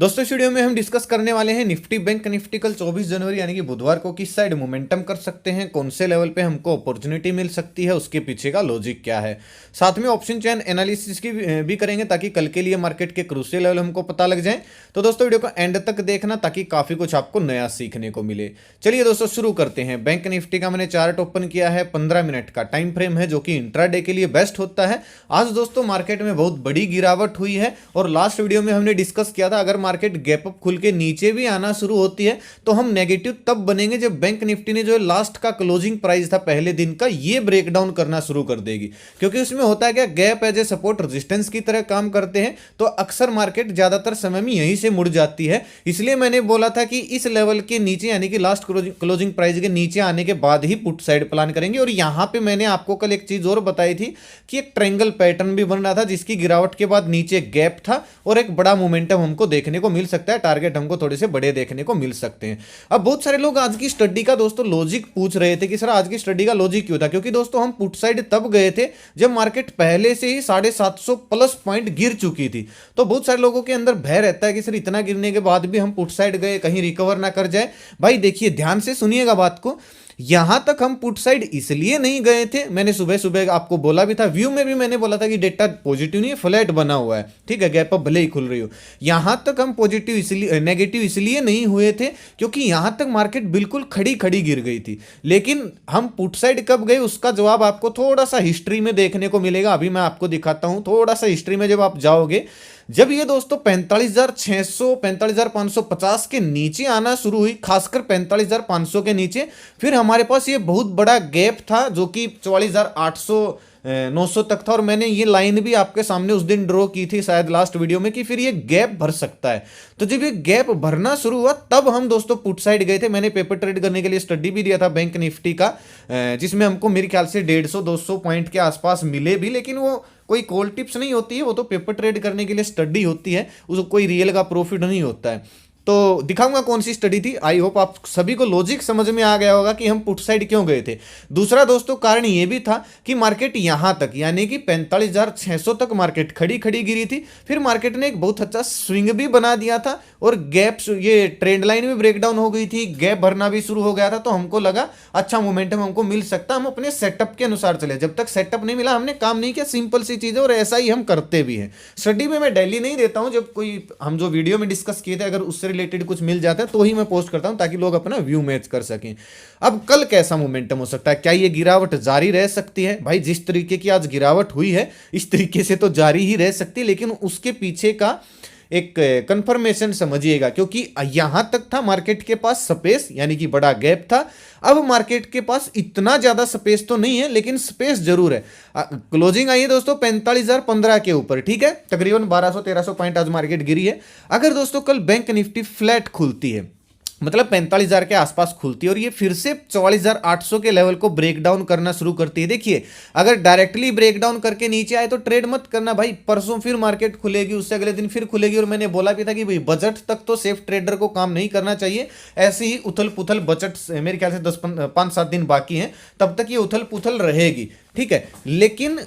दोस्तों इस वीडियो में हम डिस्कस करने वाले हैं निफ्टी बैंक निफ्टी कल 24 जनवरी यानी कि बुधवार को किस साइड मोमेंटम कर सकते हैं, कौन से लेवल पे हमको अपॉर्चुनिटी मिल सकती है, उसके पीछे का लॉजिक क्या है। साथ में ऑप्शन चेन एनालिसिस की भी करेंगे ताकि कल के लिए मार्केट के क्रूशियल लेवल हमको पता लग जाए। तो दोस्तों वीडियो को एंड तक देखना ताकि काफी कुछ आपको नया सीखने को मिले। चलिए दोस्तों शुरू करते हैं। बैंक निफ्टी का मैंने चार्ट ओपन किया है, 15 मिनट का टाइम फ्रेम है जो कि इंट्राडे के लिए बेस्ट होता है। आज दोस्तों मार्केट में बहुत बड़ी गिरावट हुई है और लास्ट वीडियो में हमने डिस्कस किया था अगर मार्केट गैप अप खुल के नीचे भी आना शुरू होती है तो हम नेगेटिव तब बनेंगे जब बैंक निफ्टी ने जो लास्ट का क्लोजिंग प्राइस था पहले दिन का ये ब्रेक डाउन करना शुरू कर देगी, क्योंकि उसमें होता है क्या, gap as a support resistance की तरह काम करते हैं तो अक्सर मार्केट ज्यादातर समय में यहीं से मुड़ जाती है। इसलिए मैंने बोला था कि इस लेवल के नीचे यानी कि लास्ट क्लोजिंग प्राइस के नीचे आने के बाद ही पुट साइड प्लान करेंगे। और यहां पे मैंने आपको कल एक चीज और बताई थी कि एक ट्रायंगल पैटर्न भी बन रहा था जिसकी गिरावट के बाद नीचे गैप था और एक बड़ा मोमेंटम हमको देखने को मिल सकता है। टारगेट हमको थोड़े से बड़े देखने को मिल सकते हैं। अब बहुत सारे लोग आज की स्टडी का दोस्तों लॉजिक पूछ रहे थे कि सर आज की स्टडी का लॉजिक क्यों था, क्योंकि दोस्तों हम पुट साइड तब गए थे जब मार्केट पहले से ही 750 प्लस पॉइंट गिर चुकी थी। तो बहुत सारे लोगों के अंदर भय रहता है कि सर इतना गिरने के बाद भी हम पुट साइड गए, कहीं रिकवर ना कर जाए। भाई देखिए ध्यान से सुनिएगा बात को, यहां तक हम पुट साइड इसलिए नहीं गए थे, मैंने सुबह सुबह आपको बोला भी था, व्यू में भी मैंने बोला था कि डेटा पॉजिटिव नहीं है, फ्लैट बना हुआ है, ठीक है, गैप अप भले ही खुल रही हो। यहां तक हम पॉजिटिव इसलिए नेगेटिव इसलिए नहीं हुए थे क्योंकि यहां तक मार्केट बिल्कुल खड़ी खड़ी गिर गई थी। लेकिन हम पुट साइड कब गए उसका जवाब आपको थोड़ा सा हिस्ट्री में देखने को मिलेगा। अभी मैं आपको दिखाता हूं, थोड़ा सा हिस्ट्री में जब आप जाओगे, जब ये दोस्तों 45,600 45,550 के नीचे आना शुरू हुई, खासकर 45,500 के नीचे, फिर हमारे पास ये बहुत बड़ा गैप था जो कि 44,800 900 तक था। और मैंने ये लाइन भी आपके सामने उस दिन ड्रॉ की थी शायद लास्ट वीडियो में कि फिर ये गैप भर सकता है। तो जब ये गैप भरना शुरू हुआ तब हम दोस्तों पुट साइड गए थे। मैंने पेपर ट्रेड करने के लिए स्टडी भी दिया था बैंक निफ्टी का, जिसमें हमको मेरे ख्याल से 150-200 पॉइंट के आसपास मिले भी, लेकिन वो कोई कॉल टिप्स नहीं होती है, वो तो पेपर ट्रेड करने के लिए स्टडी होती है, उसको कोई रियल का प्रॉफिट नहीं होता है। तो दिखाऊंगा कौन सी स्टडी थी। आई होप आप सभी को लॉजिक समझ में आ गया होगा कि हम पुट साइड क्यों गए थे। दूसरा दोस्तों कारण यह भी था कि मार्केट यहां तक यानी कि 45,600 तक मार्केट खड़ी खड़ी गिरी थी, फिर मार्केट ने एक बहुत अच्छा स्विंग भी बना दिया था और गैप, ये ट्रेंड लाइन भी ब्रेक डाउन हो गई थी, गैप भरना भी शुरू हो गया था। तो हमको लगा अच्छा मोमेंटम हमको मिल सकता, हम अपने सेटअप के अनुसार चले। जब तक सेटअप नहीं मिला हमने काम नहीं किया, सिंपल सी चीज है और ऐसा ही हम करते भी हैं। स्टडी में मैं डेली नहीं देता हूं, जब कोई हम जो वीडियो में डिस्कस किए थे अगर उससे रिलेटेड कुछ मिल जाता है तो ही मैं पोस्ट करता हूं ताकि लोग अपना व्यू मैच कर सकें। अब कल कैसा मोमेंटम हो सकता है, क्या ये गिरावट जारी रह सकती है? भाई जिस तरीके की आज गिरावट हुई है इस तरीके से तो जारी ही रह सकती है, लेकिन उसके पीछे का एक कंफर्मेशन समझिएगा, क्योंकि यहां तक था मार्केट के पास स्पेस यानी कि बड़ा गैप था। अब मार्केट के पास इतना ज्यादा स्पेस तो नहीं है लेकिन स्पेस जरूर है। क्लोजिंग आई है दोस्तों 45,015 के ऊपर, ठीक है, तकरीबन 1200-1300 पॉइंट आज मार्केट गिरी है। अगर दोस्तों कल बैंक निफ्टी फ्लैट खुलती है, मतलब 45,000 के आसपास खुलती है और ये फिर से 44,800 के लेवल को ब्रेक डाउन करना शुरू करती है, देखिए अगर डायरेक्टली ब्रेक डाउन करके नीचे आए तो ट्रेड मत करना भाई, परसों फिर मार्केट खुलेगी, उससे अगले दिन फिर खुलेगी। और मैंने बोला भी था कि भाई बजट तक तो सेफ ट्रेडर को काम नहीं करना चाहिए, ऐसे ही उथल पुथल, बजट मेरे ख्याल से 5-7 दिन बाकी हैं, तब तक ये उथल पुथल रहेगी, ठीक है। लेकिन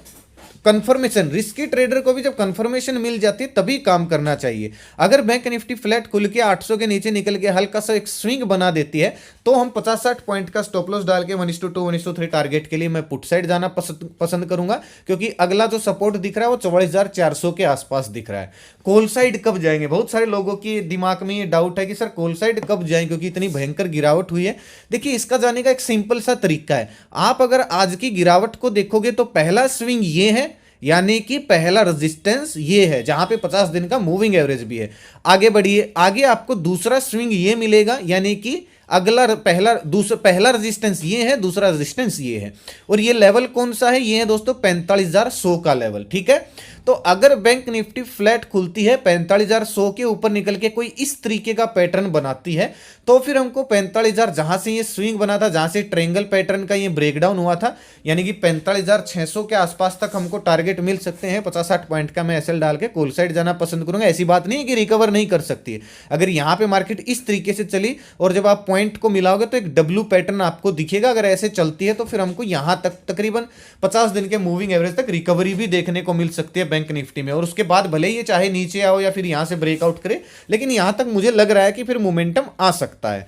कंफर्मेशन, रिस्की ट्रेडर को भी जब कंफर्मेशन मिल जाती है तभी काम करना चाहिए। अगर बैंक निफ्टी फ्लैट खुल के 800 के नीचे निकल के हल्का सा एक स्विंग बना देती है तो हम 50-60 पॉइंट का स्टॉप लॉस डाल के 1:2 1:3 टारगेट के लिए मैं पुट साइड जाना पसंद करूंगा, क्योंकि अगला जो सपोर्ट दिख रहा है वो 44,400 के आसपास दिख रहा है। कॉल साइड कब जाएंगे, बहुत सारे लोगों की दिमाग में ये डाउट है कि सर कॉल साइड कब जाएं क्योंकि इतनी भयंकर गिरावट हुई है। देखिए इसका जाने का एक सिंपल सा तरीका है। आप अगर आज की गिरावट को देखोगे तो पहला स्विंग ये है, यानी कि पहला रेजिस्टेंस ये है जहां पे 50 दिन का मूविंग एवरेज भी है। आगे बढ़िए, आगे आपको दूसरा स्विंग ये मिलेगा, यानी कि अगला पहला रेजिस्टेंस ये है, दूसरा रेजिस्टेंस ये है। और ये लेवल कौन सा है, ये है दोस्तों 45,100 का लेवल, ठीक है। तो अगर बैंक निफ्टी फ्लैट खुलती है 45,100 के ऊपर निकल के कोई इस तरीके का पैटर्न बनाती है तो फिर हमको 45,000 जहां से ये स्विंग बना था, जहां से ट्रायंगल पैटर्न का ये ब्रेकडाउन हुआ था, यानी कि 45,600 के आसपास तक हमको टारगेट मिल सकते हैं। 50-60 पॉइंट का मैं एसएल डाल के कॉल साइड जाना पसंद करूंगा। ऐसी बात नहीं है कि रिकवर नहीं कर सकती है। अगर यहां पे मार्केट इस तरीके से चली और जब आप पॉइंट को मिलाओगे तो एक डब्ल्यू पैटर्न आपको दिखेगा, अगर ऐसे चलती है तो फिर हमको यहां तक तकरीबन 50 दिन के मूविंग एवरेज तक रिकवरी भी देखने को मिल सकती है बैंक निफ्टी में, और उसके बाद भले ही ये चाहे नीचे आओ या फिर यहां से ब्रेकआउट करे, लेकिन यहां तक मुझे लग रहा है कि फिर मोमेंटम आ सकता है।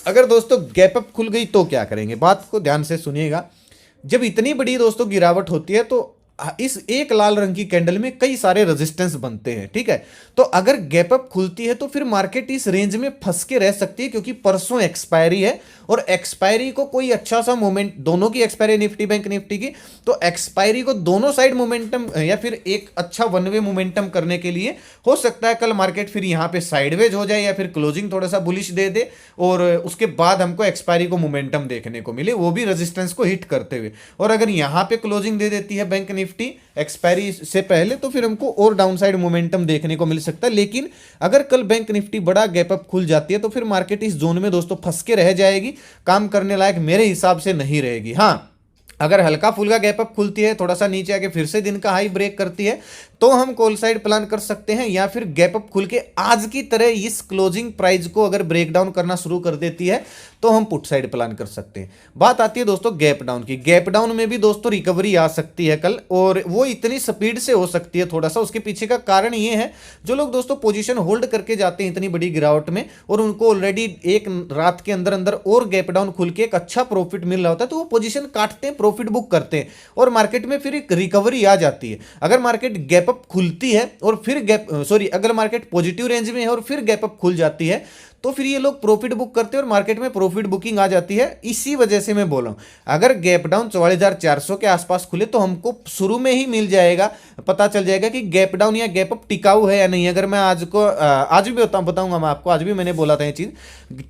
अगर दोस्तों गैप अप खुल गई तो क्या करेंगे, बात को ध्यान से सुनिएगा। जब इतनी बड़ी दोस्तों गिरावट होती है तो इस एक लाल रंग की कैंडल में कई सारे रेजिस्टेंस बनते हैं, ठीक है। तो अगर गैप अप खुलती है तो फिर मार्केट इस रेंज में फंस के रह सकती है, क्योंकि परसों एक्सपायरी है और एक्सपायरी को कोई अच्छा सा मोमेंट, दोनों की एक्सपायरी निफ्टी बैंक निफ्टी की, तो एक्सपायरी को दोनों साइड मोमेंटम या फिर एक अच्छा वन वे मोमेंटम करने के लिए हो सकता है कल मार्केट फिर यहां पे साइडवेज हो जाए या फिर क्लोजिंग थोड़ा सा बुलिश दे दे, और उसके बाद हमको एक्सपायरी को मोमेंटम देखने को मिले, वो भी रेजिस्टेंस को हिट करते हुए। और अगर यहां पे क्लोजिंग दे देती है बैंक निफ्टी एक्सपायरी से पहले, तो फिर हमको और डाउनसाइड मोमेंटम देखने को मिल सकता है। लेकिन अगर कल बैंक निफ्टी बड़ा गैप अप खुल जाती है तो फिर मार्केट इस जोन में दोस्तों फंस के रह जाएगी, काम करने लायक मेरे हिसाब से नहीं रहेगी। हाँ, अगर हल्का फुल्का गैप अप खुलती है, थोड़ा सा नीचे आके फिर से दिन का हाई ब्रेक करती है, तो हम कॉल साइड प्लान कर सकते हैं, या फिर गैप अप खुल के आज की तरह इस क्लोजिंग प्राइस को अगर ब्रेक डाउन करना शुरू कर देती है तो हम पुट साइड प्लान कर सकते हैं। बात आती है दोस्तों गैप डाउन की। गैप डाउन में भी दोस्तों रिकवरी आ सकती है कल, और वो इतनी स्पीड से हो सकती है थोड़ा सा, उसके पीछे का कारण ये है, जो लोग दोस्तों पोजीशन होल्ड करके जाते हैं इतनी बड़ी गिरावट में और उनको ऑलरेडी एक रात के अंदर अंदर और गैप डाउन खुल के एक अच्छा प्रॉफिट मिल रहा होता है, तो वो पोजीशन काटते हैं, प्रॉफिट बुक करते हैं और मार्केट में फिर एक रिकवरी आ जाती है। अगर मार्केट गैप अप खुलती है और फिर अगर मार्केट पॉजिटिव रेंज में है और फिर गैप अप खुल जाती है, तो फिर ये लोग प्रॉफिट बुक करते हैं और मार्केट में प्रॉफिट बुकिंग आ जाती है। इसी वजह से मैं बोल रहा हूं, अगर गैप डाउन 44,400 के आसपास खुले तो हमको शुरू में ही मिल जाएगा, पता चल जाएगा कि गैप डाउन या गैप अप टिकाऊ है या नहीं। अगर मैं आज भी बताऊंगा मैं आपको, आज भी मैंने बोला था ये चीज।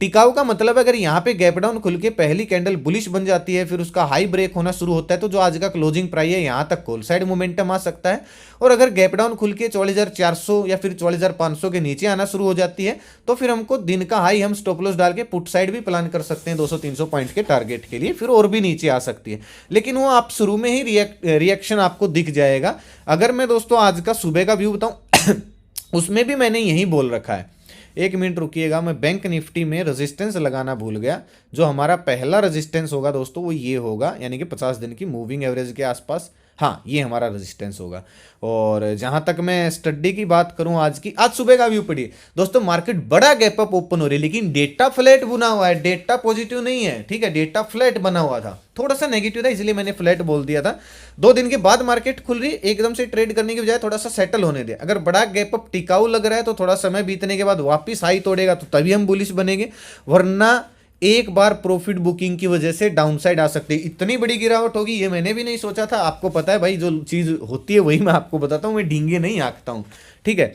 टिकाऊ का मतलब अगर यहाँ पे गैप डाउन खुल के पहली कैंडल बुलिश बन जाती है, फिर उसका हाई ब्रेक होना शुरू होता है, तो जो आज का क्लोजिंग प्राइस है यहाँ तक कॉल साइड मोमेंटम आ सकता है। और अगर गैप डाउन खुल के 44,400 या फिर 44,500 के नीचे आना शुरू हो जाती है, तो फिर हमको दिन का हाई हम स्टॉप लॉस डाल के पुट साइड भी प्लान कर सकते हैं 200-300 पॉइंट के टारगेट के लिए, फिर और भी नीचे आ सकती है। लेकिन वो आप शुरू में ही रिएक्शन आपको दिख जाएगा। अगर मैं दोस्तों आज का सुबह का व्यू बताऊं उसमें भी मैंने यही बोल रखा है। एक मिनट रुकिएगा, मैं बैंक निफ्टी में रेजिस्टेंस लगाना भूल गया। जो हमारा पहला रेजिस्टेंस होगा दोस्तों वो ये होगा, यानी कि 50 दिन की मूविंग एवरेज के आसपास, हाँ ये हमारा रेजिस्टेंस होगा। और जहां तक मैं स्टडी की बात करूं आज सुबह का व्यू पढ़िए दोस्तों, मार्केट बड़ा गैप अप ओपन हो रही है, लेकिन डेटा फ्लैट बना हुआ है, डेटा पॉजिटिव नहीं है, ठीक है, डेटा फ्लैट बना हुआ था, थोड़ा सा नेगेटिव था इसलिए मैंने फ्लैट बोल दिया था। 2 दिन के बाद मार्केट खुल रही, एकदम से ट्रेड करने की बजाय थोड़ा सा सेटल होने दे। अगर बड़ा गैप अप टिकाऊ लग रहा है तो थोड़ा समय बीतने के बाद वापिस हाई तोड़ेगा तो तभी हम बुलिश बनेंगे, वरना एक बार प्रॉफिट बुकिंग की वजह से डाउनसाइड आ सकती है। इतनी बड़ी गिरावट होगी ये मैंने भी नहीं सोचा था। आपको पता है भाई, जो चीज़ होती है वही मैं आपको बताता हूँ, मैं ढींगे नहीं हाँकता हूँ, ठीक है।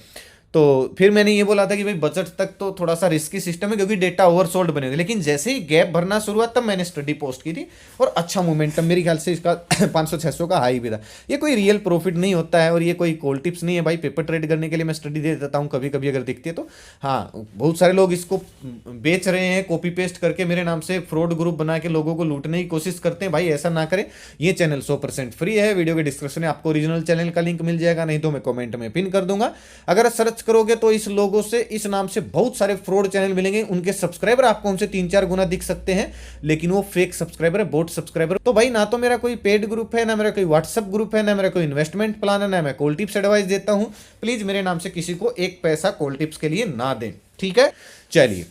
तो फिर मैंने ये बोला था कि भाई बजट तक तो थोड़ा सा रिस्की सिस्टम है क्योंकि डेटा ओवरसोल्ड बने थे, लेकिन जैसे ही गैप भरना शुरू हुआ तब मैंने स्टडी पोस्ट की थी और अच्छा मोमेंटम, मेरे ख्याल से इसका 500-600 का हाई भी था। ये कोई रियल प्रॉफिट नहीं होता है और ये कोई कॉल टिप्स नहीं है भाई, पेपर ट्रेड करने के लिए मैं स्टडी दे देता हूँ कभी कभी अगर दिखती है तो। हाँ, बहुत सारे लोग इसको बेच रहे हैं कॉपी पेस्ट करके, मेरे नाम से फ्रॉड ग्रुप बना के लोगों को लूटने की कोशिश करते हैं। भाई ऐसा ना करें, ये चैनल 100% फ्री है। वीडियो के डिस्क्रिप्शन में आपको ओरिजिनल चैनल का लिंक मिल जाएगा, नहीं तो मैं कमेंट में पिन कर दूंगा। अगर सर्च करोगे तो इस लोगों से, इस नाम से बहुत सारे फ्रॉड चैनल मिलेंगे, उनके सब्सक्राइबर आपको उनसे 3-4 गुना दिख सकते हैं, लेकिन वो फेक सब्सक्राइबर है, बोट सब्सक्राइबर। तो भाई ना तो मेरा कोई पेड ग्रुप है, ना मेरा कोई व्हाट्सएप ग्रुप है, ना मेरा कोई इन्वेस्टमेंट प्लान है, ना मैं कॉल टिप्स एडवाइस देता हूं। प्लीज मेरे नाम से किसी को 1 पैसा कॉल टिप्स के लिए ना दें, ठीक है। चलिए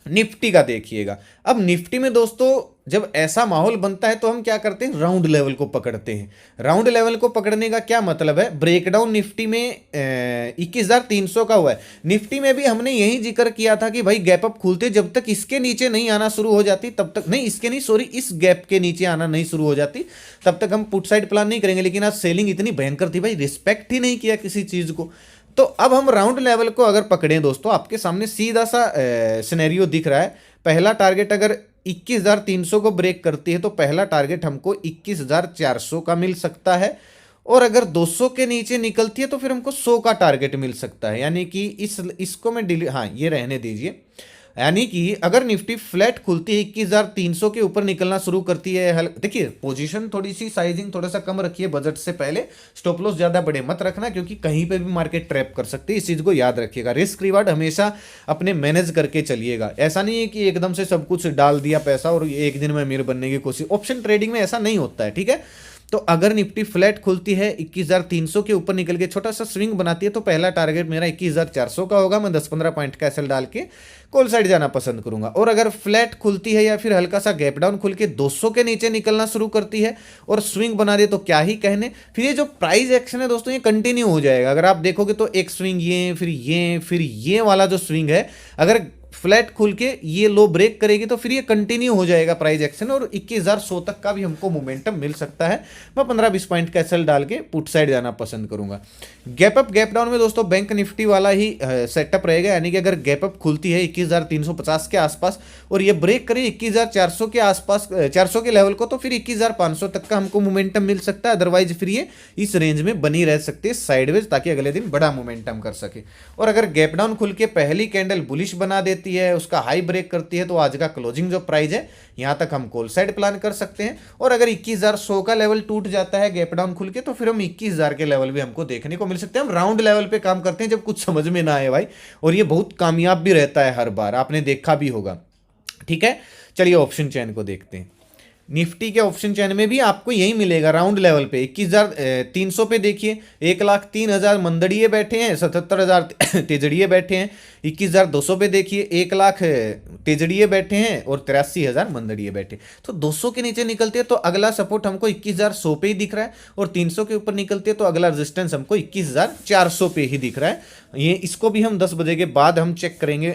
निफ्टी का देखिएगा। अब निफ्टी में दोस्तों जब ऐसा माहौल बनता है तो हम क्या करते हैं, राउंड लेवल को पकड़ते हैं। राउंड लेवल को पकड़ने का क्या मतलब है, ब्रेकडाउन निफ्टी में 21,300 का हुआ है। निफ्टी में भी हमने यही जिक्र किया था कि भाई गैप अप खुलते जब तक इसके नीचे नहीं आना शुरू हो जाती तब तक, नहीं इसके नहीं सॉरी, इस गैप के नीचे आना नहीं शुरू हो जाती तब तक हम पुट साइड प्लान नहीं करेंगे। लेकिन आज सेलिंग इतनी भयंकर थी भाई, रिस्पेक्ट ही नहीं किया किसी चीज को। तो अब हम राउंड लेवल को अगर पकड़ें दोस्तों, आपके सामने सीधा सा सिनेरियो दिख रहा है। पहला टारगेट अगर 21,300 को ब्रेक करती है तो पहला टारगेट हमको 21,400 का मिल सकता है, और अगर 200 के नीचे निकलती है तो फिर हमको 100 का टारगेट मिल सकता है। यानी कि इसको मैं हाँ ये रहने दीजिए। यानी कि अगर निफ्टी फ्लैट खुलती है 21,300 के ऊपर निकलना शुरू करती है, देखिए पोजीशन थोड़ी सी साइजिंग थोड़ा सा कम रखिए बजट से पहले, स्टॉप लॉस ज्यादा बड़े मत रखना क्योंकि कहीं पे भी मार्केट ट्रैप कर सकती है, इस चीज को याद रखिएगा। रिस्क रिवार्ड हमेशा अपने मैनेज करके चलिएगा। ऐसा नहीं है कि एकदम से सब कुछ डाल दिया पैसा और एक दिन में अमीर बनने की कोशिश, ऑप्शन ट्रेडिंग में ऐसा नहीं होता है, ठीक है। तो अगर निफ्टी फ्लैट खुलती है 21,300 के ऊपर निकल के छोटा सा स्विंग बनाती है तो पहला टारगेट मेरा 21,400 का होगा। मैं 10-15 पॉइंट का एसएल डाल के कॉल साइड जाना पसंद करूंगा। और अगर फ्लैट खुलती है या फिर हल्का सा गैप डाउन खुल के 200 के नीचे निकलना शुरू करती है और स्विंग बना दे तो क्या ही कहने। फिर ये जो प्राइस एक्शन है दोस्तों ये कंटिन्यू हो जाएगा। अगर आप देखोगे तो एक स्विंग फिर ये वाला जो स्विंग है, अगर फ्लैट खुल के ये लो ब्रेक करेगी तो फिर ये कंटिन्यू हो जाएगा प्राइस एक्शन और 21,100 तक का भी हमको मोमेंटम मिल सकता है। मैं 15-20 पॉइंट का एसएल डाल के पुट साइड जाना पसंद करूंगा। गैप अप गैप डाउन में दोस्तों बैंक निफ्टी वाला ही सेटअप रहेगा, यानी कि अगर गैप अप खुलती है 21,350 के आसपास और ये ब्रेक करे 21,400 के आसपास 400 के लेवल को तो फिर 21,500 तक का हमको मोमेंटम मिल सकता है। अदरवाइज फिर ये इस रेंज में बनी रह सकती है साइडवेज, ताकि अगले दिन बड़ा मोमेंटम कर सके। और अगर गैप डाउन खुल के पहली कैंडल बुलिश बना देती है, उसका हाई ब्रेक करती है, तो आज का क्लोजिंग जो प्राइस है यहां तक हम कॉल साइड प्लान कर सकते हैं। और अगर 21,100 का लेवल टूट जाता है गैप डाउन खुल के तो फिर हम 21,000 के लेवल भी हमको देखने को मिल सकते हैं। हम राउंड लेवल पे काम करते हैं जब कुछ समझ में ना आए भाई, और ये बहुत कामयाब भी रहता है हर बार, आपने देखा भी होगा। ठीक है, चलिए ऑप्शन चेन को देखते हैं। निफ्टी के ऑप्शन चेन में भी आपको यही मिलेगा राउंड लेवल पे 21,300 पे देखिए 1,03,000 मंदड़िए बैठे हैं, 77,000 तेजड़िए बैठे हैं। 21,200 पे देखिए 1,00,000 तेजड़िए बैठे हैं और 83,000 मंदड़िए बैठे। तो 200 के नीचे निकलते हैं तो अगला सपोर्ट हमको 21,100 पे ही दिख रहा है, और 300 के ऊपर निकलते हैं तो अगला रेजिस्टेंस हमको 21,400 पे ही दिख रहा है। ये इसको भी हम 10 बजे के बाद हम चेक करेंगे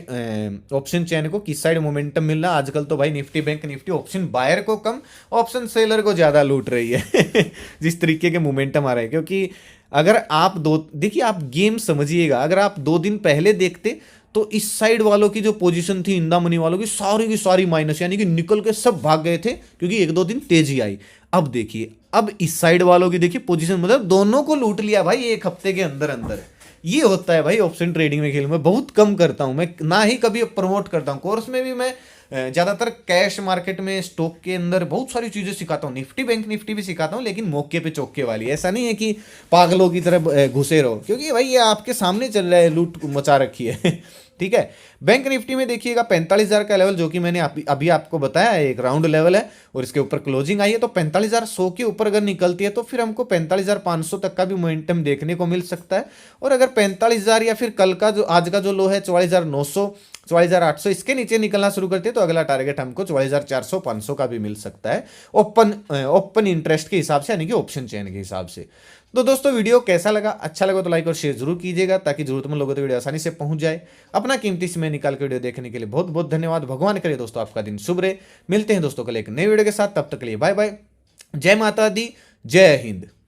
ऑप्शन चेन को किस साइड मोमेंटम मिल रहा है। आजकल तो भाई Nifty bank Nifty option buyer को कम ऑप्शन सेलर को ज्यादा लूट रही है जिस तरीके के मोमेंटम आ रहे हैं। क्योंकि अगर आप देखिए आप गेम समझिएगा, अगर आप 2 दिन पहले देखते तो इस साइड वालों की जो पोजीशन थी इंदा मनी वालों की सारी माइनस, यानी कि निकल के सब भाग गए थे क्योंकि 1-2 दिन तेजी आई। अब देखिए अब इस साइड वालों की देखिए पोजीशन, मतलब दोनों को लूट लिया भाई एक हफ्ते के अंदर अंदर। ये होता है भाई ऑप्शन ट्रेडिंग में। खेल में बहुत कम करता हूं मैं, ना ही कभी प्रमोट करता हूं। कोर्स में भी मैं ज्यादातर कैश मार्केट में स्टॉक के अंदर बहुत सारी चीजें सिखाता हूँ, निफ्टी बैंक निफ्टी भी सिखाता हूँ, लेकिन मौके पे चौके वाली। ऐसा नहीं है कि पागलों की तरह घुसे रहो, क्योंकि भाई ये आपके सामने चल रहा है, लूट मचा रखी है ठीक है। बैंक निफ्टी में देखिएगा 45,000 का लेवल जो कि मैंने अभी आपको बताया एक राउंड लेवल है और इसके ऊपर क्लोजिंग आई है। तो 45,100 के ऊपर अगर निकलती है तो फिर हमको 45,500 तक का भी मोमेंटम देखने को मिल सकता है। और अगर 45,000 या फिर कल का जो आज का जो लो है 44,900 44,800 इसके नीचे निकलना शुरू करते हैं तो अगला टारगेट हमको 44,400 500 का भी मिल सकता है ओपन इंटरेस्ट के हिसाब से, यानी कि ऑप्शन चेन के हिसाब से। तो दोस्तों वीडियो कैसा लगा, अच्छा लगा तो लाइक और शेयर जरूर कीजिएगा ताकि जरूरतमंद लोगों तक वीडियो आसानी से पहुंच जाए। अपना कीमती समय निकाल के वीडियो देखने के लिए बहुत बहुत धन्यवाद। भगवान करे दोस्तों आपका दिन शुभ रहे। मिलते हैं दोस्तों कल एक नए वीडियो के साथ, तब तक के लिए बाय बाय। जय माता दी, जय हिंद।